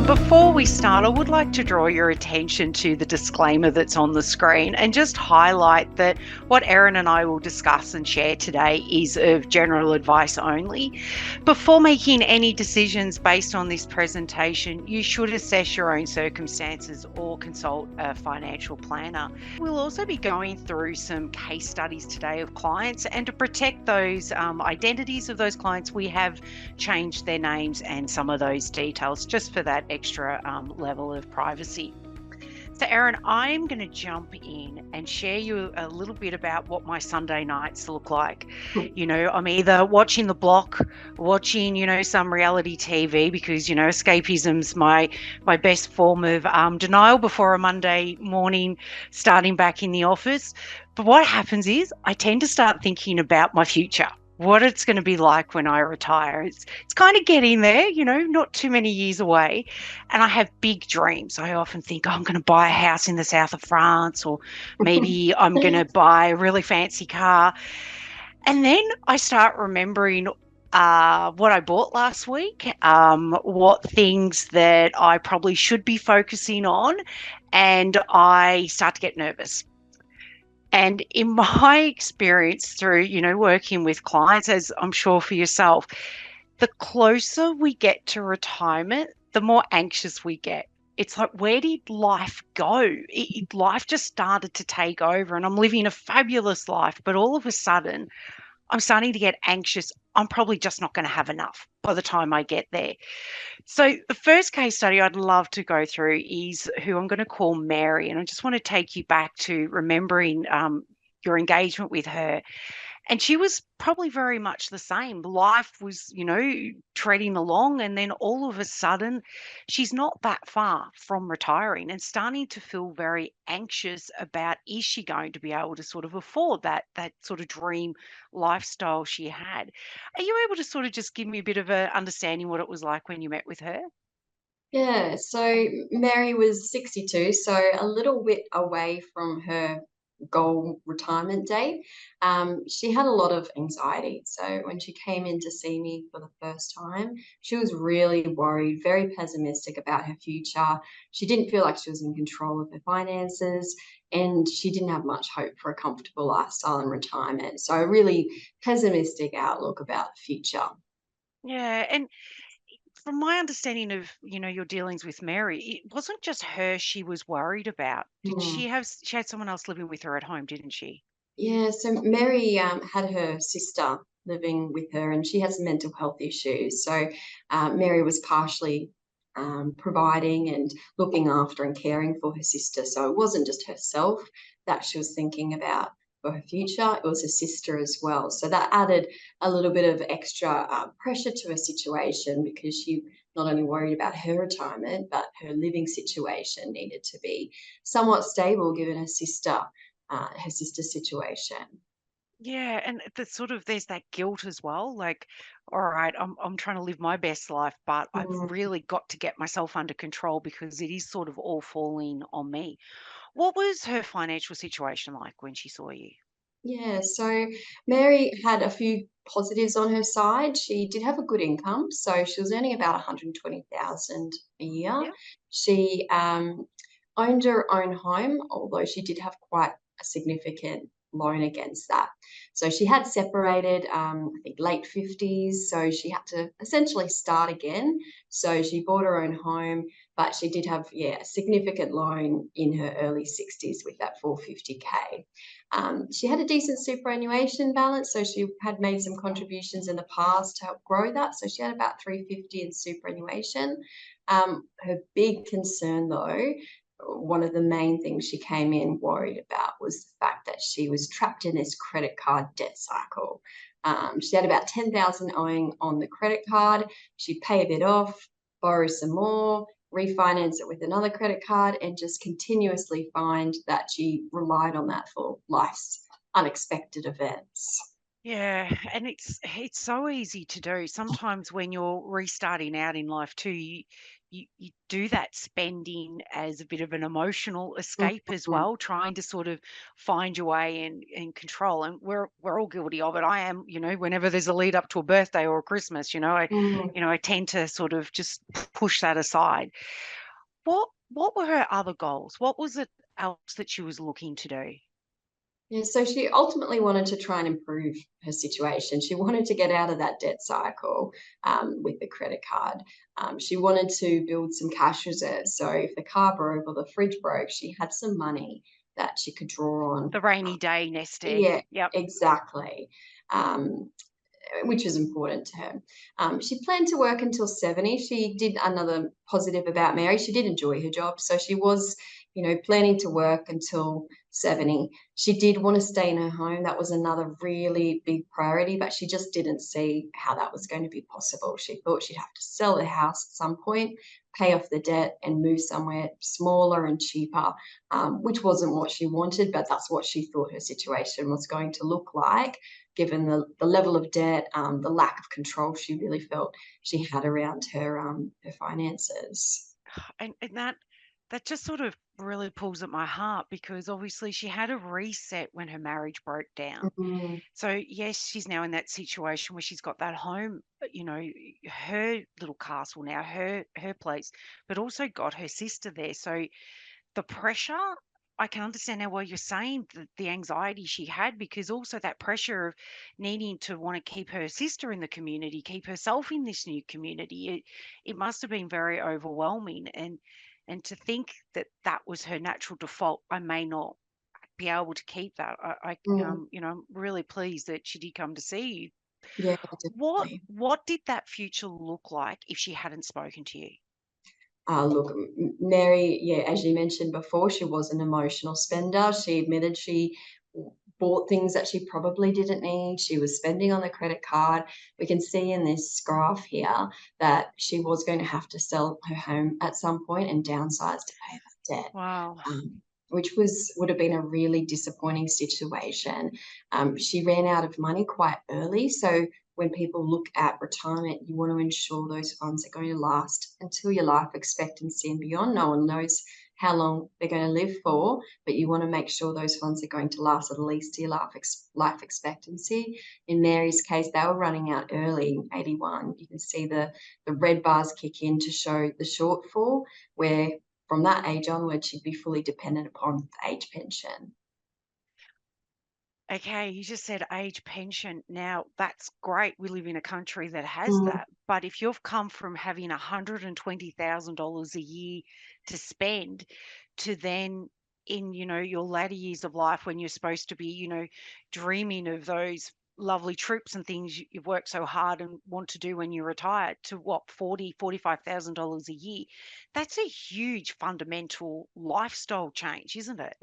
Before we start, I would like to draw your attention to the disclaimer that's on the screen and just highlight that what Erin and I will discuss and share today is of general advice only. Before making any decisions based on this presentation, you should assess your own circumstances or consult a financial planner. We'll also be going through some case studies today of clients, and to protect those identities of those clients, we have changed their names and some of those details just for that extra level of privacy. So, Erin, I'm going to jump in and share you a little bit about what my Sunday nights look like. I'm either watching The Block, watching, some reality TV because, escapism's my best form of denial before a Monday morning starting back in the office. But what happens is I tend to start thinking about my future, what it's going to be like when I retire. It's kind of getting there, not too many years away. And I have big dreams. I often think, oh, I'm going to buy a house in the south of France, or maybe I'm going to buy a really fancy car. And then I start remembering what I bought last week, what things that I probably should be focusing on, and I start to get nervous. And in my experience through, working with clients, as I'm sure for yourself, the closer we get to retirement, the more anxious we get. It's like, where did life go? Life just started to take over, and I'm living a fabulous life, but all of a sudden, I'm starting to get anxious. I'm probably just not going to have enough by the time I get there. So, the first case study I'd love to go through is who I'm going to call Mary. And I just want to take you back to remembering your engagement with her. And she was probably very much the same. Life was, treading along. And then all of a sudden, she's not that far from retiring and starting to feel very anxious about, is she going to be able to sort of afford that sort of dream lifestyle she had? Are you able to sort of just give me a bit of a understanding what it was like when you met with her? Yeah, so Mary was 62, so a little bit away from her goal retirement date. She had a lot of anxiety. So when she came in to see me for the first time, she was really worried, very pessimistic about her future. She didn't feel like she was in control of her finances, and she didn't have much hope for a comfortable lifestyle in retirement. So a really pessimistic outlook about the future. Yeah, and from my understanding of, your dealings with Mary, it wasn't just her she was worried about. Did Hmm. she had someone else living with her at home, didn't she? Yeah, so Mary had her sister living with her, and she had some mental health issues. So Mary was partially providing and looking after and caring for her sister. So it wasn't just herself that she was thinking about for her future, it was her sister as well. So that added a little bit of extra pressure to her situation because she not only worried about her retirement, but her living situation needed to be somewhat stable given her sister's situation. Yeah, and there's that guilt as well. Like, all right, I'm trying to live my best life, but I've Mm, really got to get myself under control because it is sort of all falling on me. What was her financial situation like when she saw you? yeah, so Mary had a few positives on her side. She did have a good income, so she was earning about 120,000 a year. Yeah. She owned her own home, although she did have quite a significant loan against that. So she had separated, I think, late 50s, so she had to essentially start again. So she bought her own home, but she did have, yeah, a significant loan in her early 60s with that 450K. She had a decent superannuation balance, so she had made some contributions in the past to help grow that. So she had about 350 in superannuation. Her big concern, though, one of the main things she came in worried about was the fact that she was trapped in this credit card debt cycle. She had about 10,000 owing on the credit card. She paid it off, borrow some more, refinance it with another credit card, and just continuously find that she relied on that for life's unexpected events. Yeah, and it's so easy to do. Sometimes when you're restarting out in life too, you do that spending as a bit of an emotional escape as Mhm. well, trying to sort of find your way and control. And we're all guilty of it. I am, whenever there's a lead up to a birthday or a Christmas, Mm. I tend to sort of just push that aside. What were her other goals? What was it else that she was looking to do? Yeah, so she ultimately wanted to try and improve her situation. She wanted to get out of that debt cycle with the credit card. She wanted to build some cash reserves. So if the car broke or the fridge broke, she had some money that she could draw on. The rainy day nest egg. Yeah, Yep. exactly. Um, which was important to her. She planned to work until 70. She did another positive about Mary. She did enjoy her job. So she was, planning to work until 70. She did want to stay in her home. That was another really big priority, but she just didn't see how that was going to be possible. She thought she'd have to sell the house at some point, pay off the debt, and move somewhere smaller and cheaper, which wasn't what she wanted, but that's what she thought her situation was going to look like given the level of debt, the lack of control she really felt she had around her finances. And that just sort of really pulls at my heart because obviously she had a reset when her marriage broke down. Mm, So yes, she's now in that situation where she's got that home, her little castle now, her place, but also got her sister there. So the pressure, I can understand now why you're saying the anxiety she had, because also that pressure of needing to want to keep her sister in the community, keep herself in this new community. It must have been very overwhelming, and to think that that was her natural default, I may not be able to keep that. mm, I'm really pleased that she did come to see you. yeah, What definitely. what did that future look like if she hadn't spoken to you? Look, Mary, yeah, as you mentioned before, she was an emotional spender. She admitted she bought things that she probably didn't need. She was spending on the credit card. We can see in this graph here that she was going to have to sell her home at some point and downsize to pay that debt. Wow. Which would have been a really disappointing situation. She ran out of money quite early, so when people look at retirement, you want to ensure those funds are going to last until your life expectancy and beyond. No one knows how long they're going to live for, but you want to make sure those funds are going to last at least to your life expectancy. In Mary's case, they were running out early, 81. You can see the red bars kick in to show the shortfall, where from that age onwards, she'd be fully dependent upon the age pension. Okay, you just said age pension. Now, that's great. We live in a country that has Mm, that. But if you've come from having $120,000 a year to spend to then in, your latter years of life when you're supposed to be, dreaming of those lovely trips and things you've worked so hard and want to do when you're retired to what, $45,000 a year. That's a huge fundamental lifestyle change, isn't it?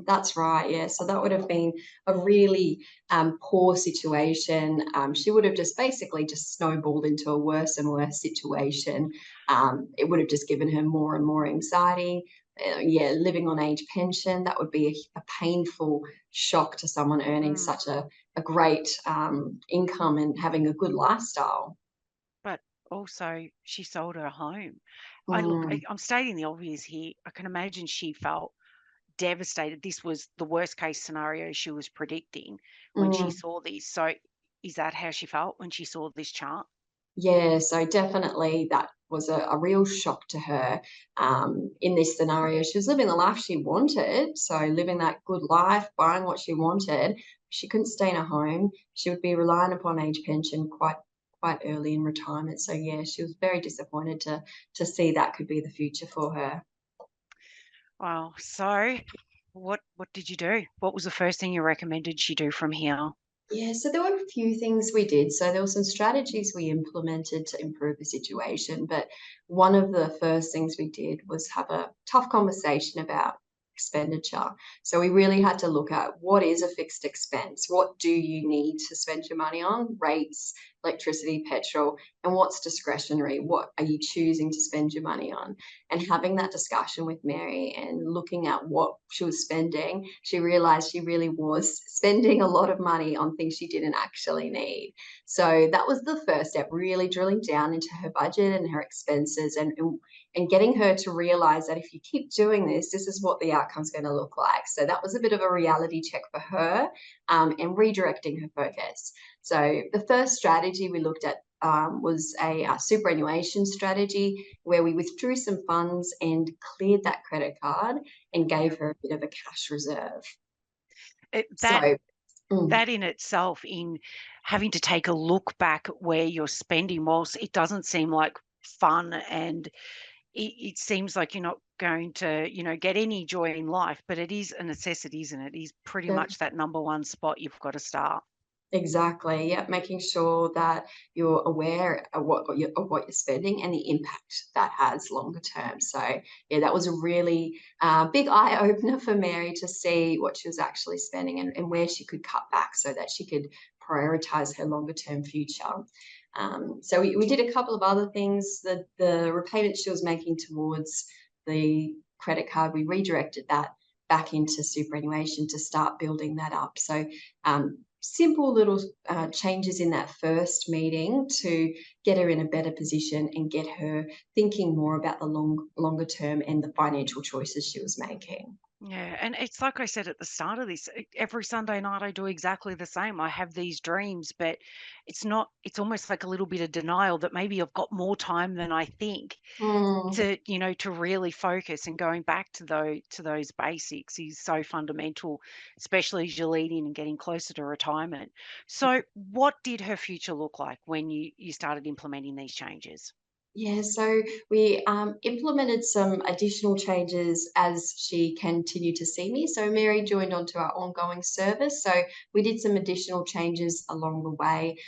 that's right. Yeah. So that would have been a really poor situation. She would have just basically just snowballed into a worse and worse situation. It would have just given her more and more anxiety. Yeah, living on age pension, that would be a painful shock to someone earning Mm. such a great income and having a good lifestyle. But also she sold her home. Mm, I'm stating the obvious here. I can imagine she felt devastated. This was the worst case scenario she was predicting when she mm. saw these. So is that how she felt when she saw this chart? Yeah, so definitely that was a real shock to her. In this scenario, she was living the life she wanted, so living that good life, buying what she wanted. She couldn't stay in a home. She would be relying upon age pension quite early in retirement. So yeah, she was very disappointed to see that could be the future for her. Wow. So what did you do? What was the first thing you recommended she do from here? Yeah, so there were a few things we did. So there were some strategies we implemented to improve the situation. But one of the first things we did was have a tough conversation about expenditure. So we really had to look at what is a fixed expense? What do you need to spend your money on? Rates, electricity, petrol, and what's discretionary? What are you choosing to spend your money on? And having that discussion with Mary and looking at what she was spending, she realized she really was spending a lot of money on things she didn't actually need. So that was the first step, really drilling down into her budget and her expenses, and getting her to realize that if you keep doing this, this is what the outcome's going to look like. So that was a bit of a reality check for her, and redirecting her focus. So the first strategy we looked at was a superannuation strategy where we withdrew some funds and cleared that credit card and Yeah. gave her a bit of a cash reserve. That So, mm, that in itself, in having to take a look back at where you're spending, whilst it doesn't seem like fun, and it seems like you're not going to, get any joy in life, but it is a necessity, isn't it? It is pretty much that number one spot you've got to start. exactly. Yeah, making sure that you're aware of what you're spending and the impact that has longer term. So yeah, that was a really big eye opener for Mary to see what she was actually spending, and where she could cut back so that she could prioritize her longer term future. So we did a couple of other things. The repayments she was making towards the credit card, we redirected that back into superannuation to start building that up. So simple little changes in that first meeting to get her in a better position and get her thinking more about the longer term and the financial choices she was making. Yeah, and it's like I said at the start of this, every Sunday night I do exactly the same. I have these dreams, but it's almost like a little bit of denial that maybe I've got more time than I think Mm, to really focus, and going back to those basics is so fundamental, especially as you're leading and getting closer to retirement. So what did her future look like when you started implementing these changes? yeah, so we implemented some additional changes as she continued to see me. So Mary joined onto our ongoing service. So we did some additional changes along the way.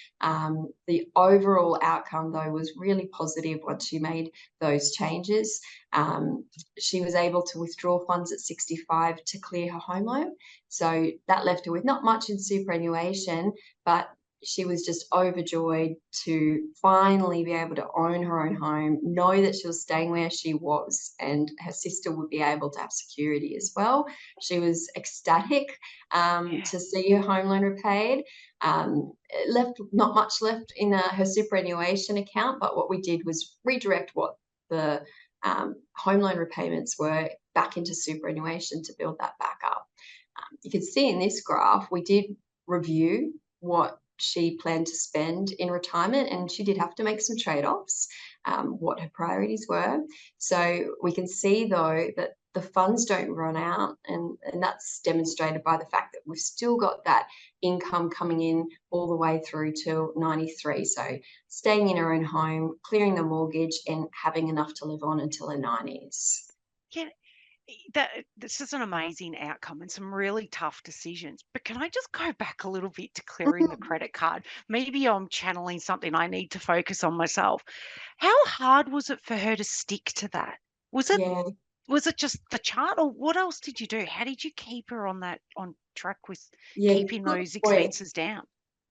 The overall outcome, though, was really positive once she made those changes. Um, she was able to withdraw funds at 65 to clear her home loan. So that left her with not much in superannuation, but she was just overjoyed to finally be able to own her own home, know that she was staying where she was, and her sister would be able to have security as well. She was ecstatic Yeah. to see her home loan repaid. It left not much left in her superannuation account, but what we did was redirect what the home loan repayments were back into superannuation to build that back up. You can see in this graph, we did review what she planned to spend in retirement, and she did have to make some trade-offs, what her priorities were. So we can see though that the funds don't run out, and that's demonstrated by the fact that we've still got that income coming in all the way through till 93. So staying in her own home, clearing the mortgage, and having enough to live on until her 90s. Yeah, this is an amazing outcome and some really tough decisions. But can I just go back a little bit to clearing the credit card? Maybe I'm channeling something I need to focus on myself. How hard was it for her to stick to that? Was it Yeah, was it just the chart, or what else did you do? How did you keep her on track with yeah, keeping good those point. expenses down?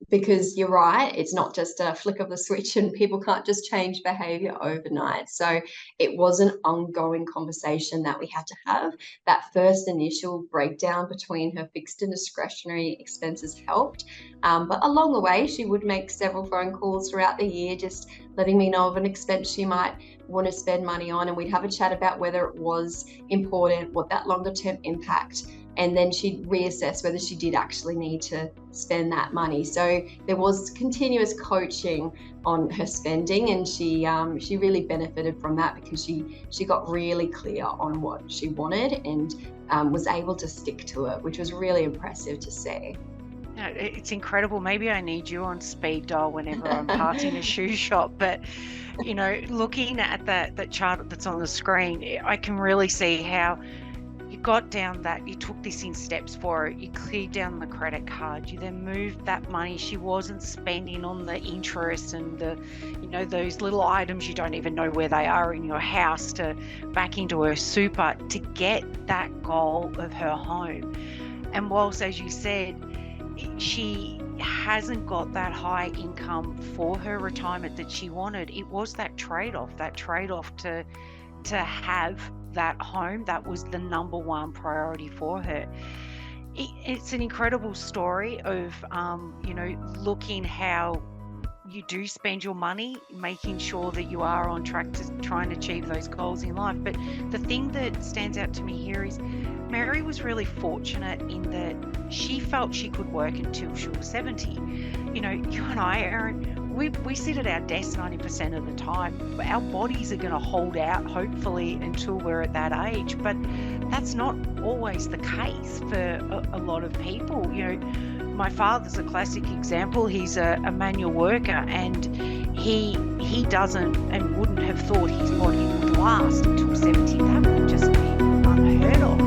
Because you're right, it's not just a flick of the switch and people can't just change behavior overnight. So it was an ongoing conversation that we had to have. That first initial breakdown between her fixed and discretionary expenses helped. But along the way, she would make several phone calls throughout the year, just letting me know of an expense she might want to spend money on. And we'd have a chat about whether it was important, what that longer term impact, and then she'd reassess whether she did actually need to spend that money. So there was continuous coaching on her spending, and she really benefited from that because she got really clear on what she wanted, and was able to stick to it, which was really impressive to see. No, it's incredible. Maybe I need you on speed dial whenever I'm passing a shoe shop. But looking at that chart that's on the screen, I can really see how you got down that, you took this in steps for it. You cleared down the credit card. You then moved that money she wasn't spending on the interest and those little items you don't even know where they are in your house, to back into her super to get that goal of her home. And whilst, as you said, she hasn't got that high income for her retirement that she wanted. It was that trade-off to have that home. That was the number one priority for her. It's an incredible story of, looking how you do spend your money, making sure that you are on track to try and achieve those goals in life. But the thing that stands out to me here is Mary was really fortunate in that she felt she could work until she was 70. You and I, Erin, we sit at our desk 90% of the time. Our bodies are going to hold out, hopefully, until we're at that age. But that's not always the case for a lot of people. My father's a classic example. He's a manual worker, and he doesn't and wouldn't have thought his body would last until 70. That would just be unheard of.